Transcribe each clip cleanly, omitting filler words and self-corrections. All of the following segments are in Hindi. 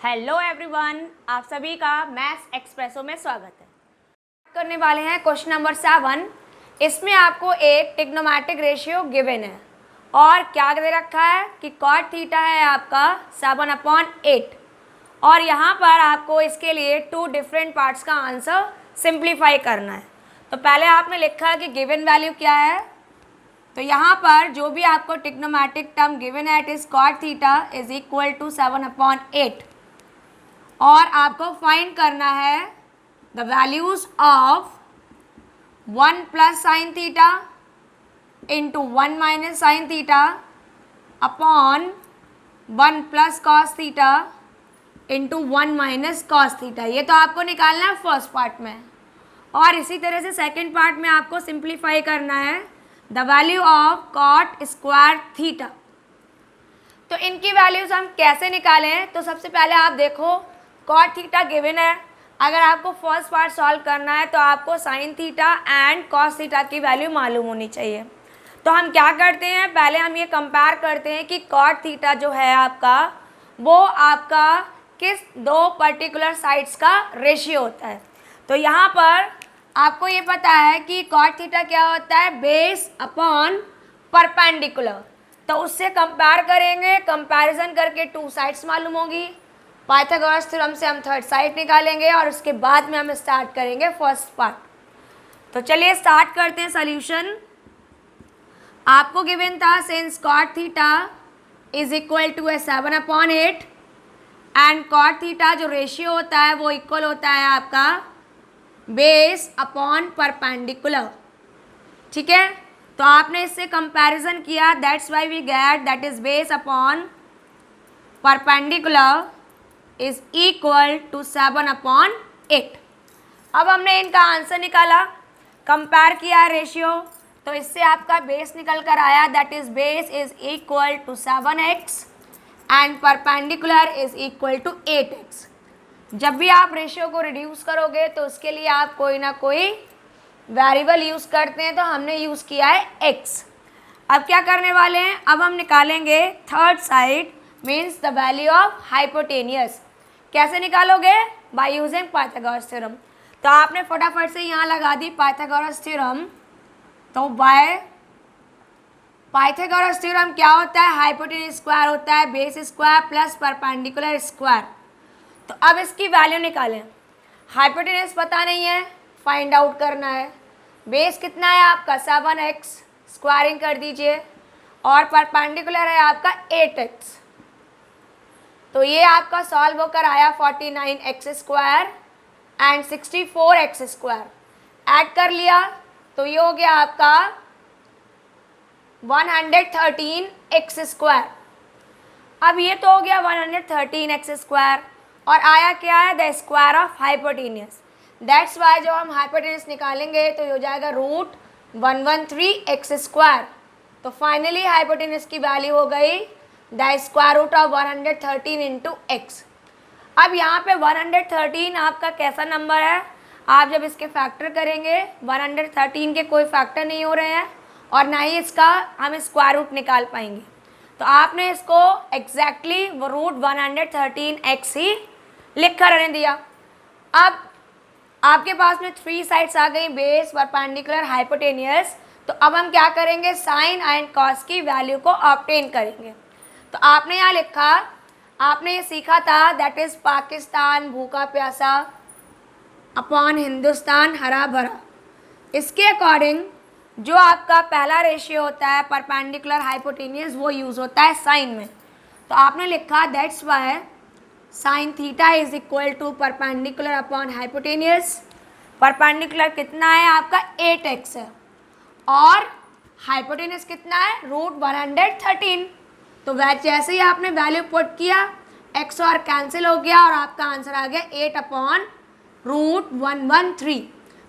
हेलो एवरीवन, आप सभी का मैथ्स एक्सप्रेसो में स्वागत है। करने वाले हैं क्वेश्चन नंबर 7। इसमें आपको एक ट्रिग्नोमेट्रिक रेशियो गिवन है और क्या दे रखा है कि कॉट थीटा है आपका 7/8 और यहाँ पर आपको इसके लिए 2 डिफरेंट पार्ट्स का आंसर सिंप्लीफाई करना है। तो पहले आपने लिखा है कि गिवन वैल्यू क्या है। तो यहाँ पर जो भी आपको ट्रिग्नोमेट्रिक टर्म गिवन है it is cot theta is equal to 7/8 और आपको फाइंड करना है the values of 1 plus sine theta into 1 minus sine theta upon 1 plus cos theta into 1 minus cos theta. ये तो आपको निकालना है फर्स्ट पार्ट में और इसी तरह से सेकंड पार्ट में आपको सिंप्लीफाई करना है the value of cot square theta. तो इनकी वैल्यूज हम कैसे निकालें। तो सबसे पहले आप देखो कॉट थीटा गिवन है। अगर आपको फर्स्ट पार्ट सॉल्व करना है तो आपको sine theta and cos theta की वैल्यू मालूम होनी चाहिए। तो हम क्या करते हैं, पहले हम ये कंपेयर करते हैं कि कॉट थीटा जो है आपका वो आपका किस 2 पर्टिकुलर साइड्स का रेशियो होता है। तो यहाँ पर आपको ये पता है कि कॉट थीटा क्या होता है, बेस अपॉन परपेंडिकुलर। तो उससे कंपेयर करेंगे, कंपैरिजन करके 2 साइड्स मालूम होगी। पाइथागोरस थ्योरम से हम थर्ड साइड निकालेंगे और उसके बाद में हम स्टार्ट करेंगे फर्स्ट पार्ट। तो चलिए स्टार्ट करते हैं सॉल्यूशन। आपको गिवन था since cot theta is equal to 7/8 and cot theta जो रेशियो होता है वो इक्वल होता है आपका बेस अपॉन परपेंडिकुलर। ठीक है, तो आपने इससे कंपैरिजन किया, that's why we get that is base upon perpendicular is equal to 7/8। अब हमने इनका आंसर निकाला, कंपेयर किया रेशियो, तो इससे आपका बेस निकल कर आया that is base is equal to 7x and perpendicular is equal to 8x। जब भी आप रेशियो को रिड्यूस करोगे तो उसके लिए आप कोई ना कोई वेरिएबल यूज़ करते हैं, तो हमने यूज़ किया है x। अब क्या करने वाले हैं, अब हम निकालेंगे third side means the value of hypotenuse. कैसे निकालोगे, बाय यूजिंग पाइथागोरस थ्योरम। तो आपने फटाफट से यहाँ लगा दी पाइथागोरस थ्योरम। तो बाय पाइथागोरस थ्योरम क्या होता है, हाइपोटेनियस स्क्वायर होता है base square plus perpendicular square. तो अब इसकी वैल्यू निकालें। हाइपोटेनियस पता नहीं है, फाइंड आउट करना है। बेस कितना है आपका 7x, स्क्वायरिंग कर दीजिए, और परपेंडिकुलर है आपका 8x। तो ये आपका सॉल्व होकर आया 49x square and 64x square. Add कर लिया तो ये हो गया आपका 113x स्क्वायर। अब ये तो हो गया 113x स्क्वायर और आया क्या है, the square of hypotenuse. That's why जब हम हाइपोटेनियस निकालेंगे तो ये हो जाएगा √113x स्क्वायर। तो फाइनली हाइपोटेनियस की वैल्यू हो गई the square root of 113 into x। अब यहाँ पे 113 आपका कैसा नंबर है, आप जब इसके फैक्टर करेंगे 113 के कोई फैक्टर नहीं हो रहे हैं और ना ही इसका हम स्क्वायर रूट निकाल पाएंगे। तो आपने इसको एग्जैक्टली √113x ही लिख कर रहने दिया। अब आपके पास में 3 साइड्स आ गई, बेस, परपेंडिकुलर, हाइपोटेनियस। तो अब हम क्या करेंगे, साइन एंड कॉस की वैल्यू को ऑब्टेन करेंगे। तो आपने यहाँ लिखा, आपने ये सीखा था दैट इज पाकिस्तान भूखा प्यासा अपॉन हिंदुस्तान हरा भरा। इसके अकॉर्डिंग जो आपका पहला रेशियो होता है परपेंडिकुलर हाइपोटेनियस वो यूज़ होता है साइन में। तो आपने लिखा that's why sine theta is equal to perpendicular upon hypotenuse. Perpendicular कितना है आपका 8x है और हाइपोटेनियस कितना है √113। तो जैसे ही आपने वैल्यू पुट किया x और कैंसिल हो गया और आपका आंसर आ गया 8/√113।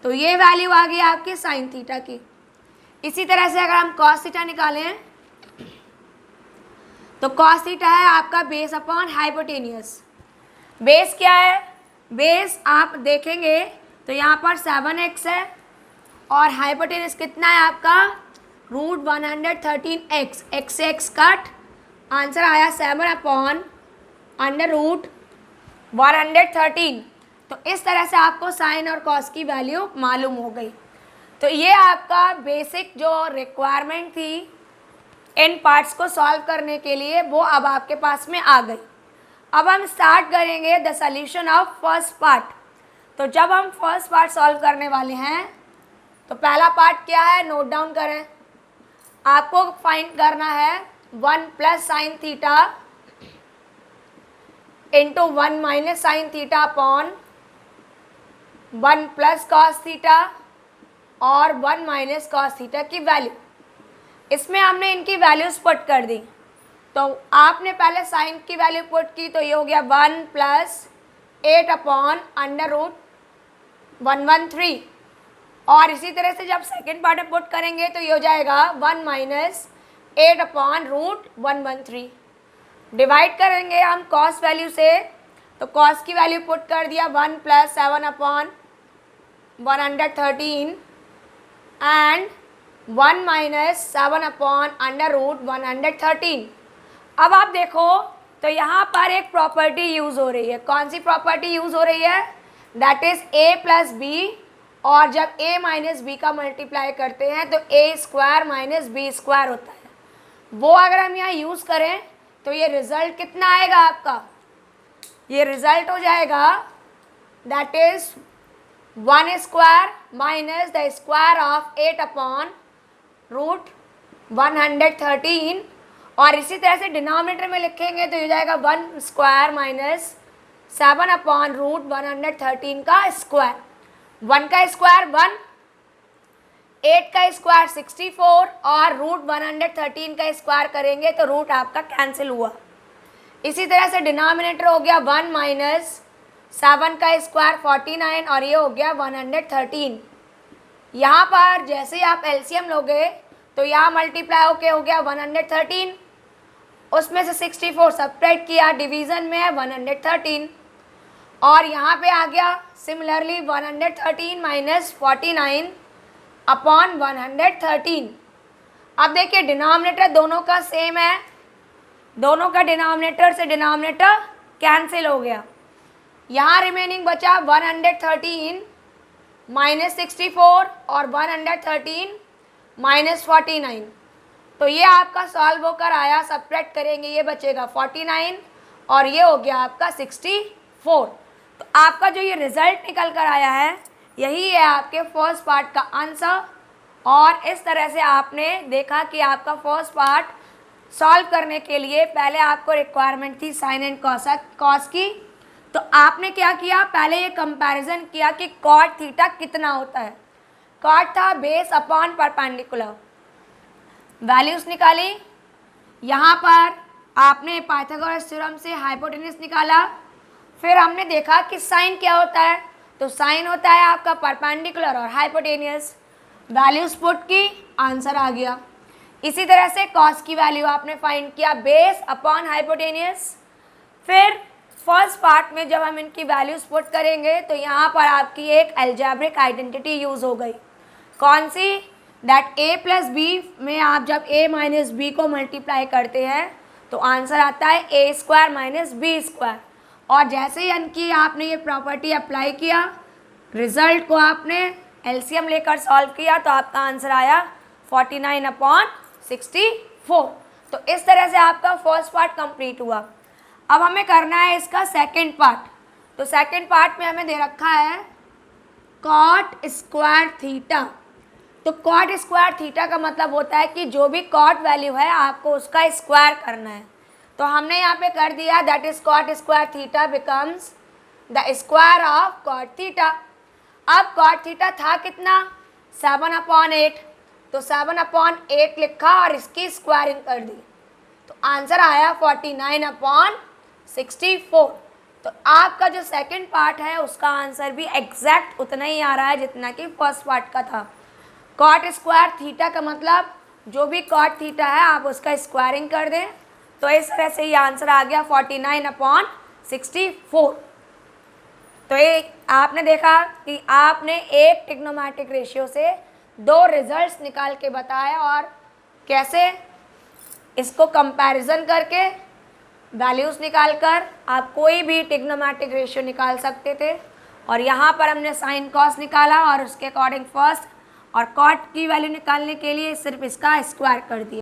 तो ये वैल्यू आ गई आपकी साइन थीटा की। इसी तरह से अगर हम कॉस थीटा निकालें तो कॉस थीटा है आपका बेस अपॉन हाइपोटेनियस। बेस क्या है, बेस आप देखेंगे तो यहाँ पर 7x है और हाइपोटेनियस कितना है आपका √113x। x से x कट, आंसर आया 7/√113। 113। तो इस तरह से आपको साइन और कॉस की वैल्यू मालूम हो गई। तो ये आपका बेसिक जो रिक्वायरमेंट थी इन पार्ट्स को सॉल्व करने के लिए वो अब आपके पास में आ गई। अब हम स्टार्ट करेंगे the solution of first part. तो जब हम फर्स्ट पार्ट सॉल्व करने वाले हैं तो पहला पार्ट क्या है, नोट डाउन करें। आपको फाइंड करना है 1 plus sine theta into 1 minus sine theta upon 1 plus cos theta और 1 माइनस कॉस थीटा की वैल्यू। इसमें हमने इनकी वैल्यूज पुट कर दी। तो आपने पहले साइन की वैल्यू पुट की, तो ये हो गया 1 प्लस 8 अपॉन अंडर रूट 113। और इसी तरह से जब सेकेंड पार्ट में पुट करेंगे तो ये हो जाएगा 1 माइनस 8 अपॉन रूट 113। डिवाइड करेंगे हम कॉस वैल्यू से, तो कॉस की वैल्यू पुट कर दिया 1 plus 7 upon 113 and 1 minus 7 upon under root 113। अब आप देखो तो यहाँ पर एक प्रॉपर्टी यूज़ हो रही है। कौन सी प्रॉपर्टी यूज़ हो रही है? That is a plus B, और जब a माइनस बी का मल्टीप्लाई करते हैं तो a square minus B square होता है। वो अगर हम यहाँ यूज़ करें तो ये रिज़ल्ट कितना आएगा आपका? ये रिज़ल्ट हो जाएगा that is 1 square minus the square of 8 upon root 113। और इसी तरह से डिनोमिनेटर में लिखेंगे तो ये जाएगा 1 स्क्वायर माइनस 7 अपॉन रूट 113 का स्क्वायर। 1 का स्क्वायर 1, 8 का स्क्वायर 64 और रूट 113 का स्क्वायर करेंगे तो रूट आपका कैंसिल हुआ। इसी तरह से डिनोमिनेटर हो गया 1 माइनस 7 का स्क्वायर 49 और ये हो गया 113। यहाँ पर जैसे ही आप एलसीएम लोगे तो यहाँ मल्टीप्लाई होके हो गया 113, उसमें से 64 सब्ट्रैक्ट किया, डिवीज़न में है 113 और यहाँ पे आ गया सिमिलरली 113 माइनस 49 अपॉन 113। अब देखिए डिनोमिनेटर दोनों का सेम है, दोनों का डिनोमिनेटर से डिनोमिनेटर कैंसिल हो गया। यहाँ रिमेनिंग बचा 113 माइनस 64 और 113 माइनस 49। तो ये आपका सॉल्व होकर आया, सब्ट्रैक्ट करेंगे ये बचेगा 49 और ये हो गया आपका 64। तो आपका जो ये रिज़ल्ट निकल कर आया है यही है आपके फर्स्ट पार्ट का आंसर। और इस तरह से आपने देखा कि आपका फर्स्ट पार्ट सॉल्व करने के लिए पहले आपको रिक्वायरमेंट थी साइन एंड कॉस की। तो आपने क्या किया, पहले ये कंपैरिजन किया कि कॉट थीटा कितना होता है। कॉट था बेस अपॉन परपेंडिकुलर, वैल्यूज़ निकाली। यहाँ पर आपने पाइथागोरस थ्योरम से हाइपोटेन्यूज निकाला। फिर हमने देखा कि साइन क्या होता है, तो साइन होता है आपका परपेंडिकुलर और हाइपोटेन्यूज। वैल्यूज पुट की, आंसर आ गया। इसी तरह से कॉस की वैल्यू आपने फाइंड किया बेस अपॉन हाइपोटेन्यूज। फिर फर्स्ट पार्ट में जब हम इनकी वैल्यूज पुट करेंगे तो यहाँ पर आपकी एक अलजेब्रिक आइडेंटिटी यूज़ हो गई। कौन सी? दैट a प्लस बी में आप जब a माइनस बी को मल्टीप्लाई करते हैं तो आंसर आता है a square minus B square. और जैसे ही इनकी आपने ये प्रॉपर्टी अप्लाई किया, रिज़ल्ट को आपने एलसीएम लेकर सॉल्व किया तो आपका आंसर आया 49 अपॉन 64। तो इस तरह से आपका फर्स्ट पार्ट कंप्लीट हुआ। अब हमें करना है इसका सेकंड पार्ट। तो सेकंड पार्ट में हमें दे रखा है कॉट स्क्वायर थीटा। तो कॉट स्क्वायर थीटा का मतलब होता है कि जो भी कॉट वैल्यू है आपको उसका स्क्वायर करना है। तो हमने यहाँ पे कर दिया that is cot square theta becomes the square of cot theta. अब कॉट थीटा था कितना? 7/8। तो 7/8 लिखा और इसकी स्क्वायरिंग कर दी तो आंसर आया 49/64। तो आपका जो सेकंड पार्ट है उसका आंसर भी एग्जैक्ट उतना ही आ रहा है जितना कि फर्स्ट पार्ट का था। कॉट स्क्वायर थीटा का मतलब जो भी कॉट थीटा है आप उसका स्क्वायरिंग कर दें तो इस तरह से ये आंसर आ गया 49/64। तो ये आपने देखा कि आपने एक ट्रिग्नोमेट्रिक रेशियो से दो रिजल्ट्स निकाल के बताए और कैसे इसको कंपैरिजन करके वैल्यूज़ निकाल कर आप कोई भी ट्रिग्नोमेट्रिक रेशियो निकाल सकते थे। और यहाँ पर हमने साइन कॉस निकाला और उसके अकॉर्डिंग फर्स्ट और कॉट की वैल्यू निकालने के लिए सिर्फ इसका स्क्वायर कर दिया।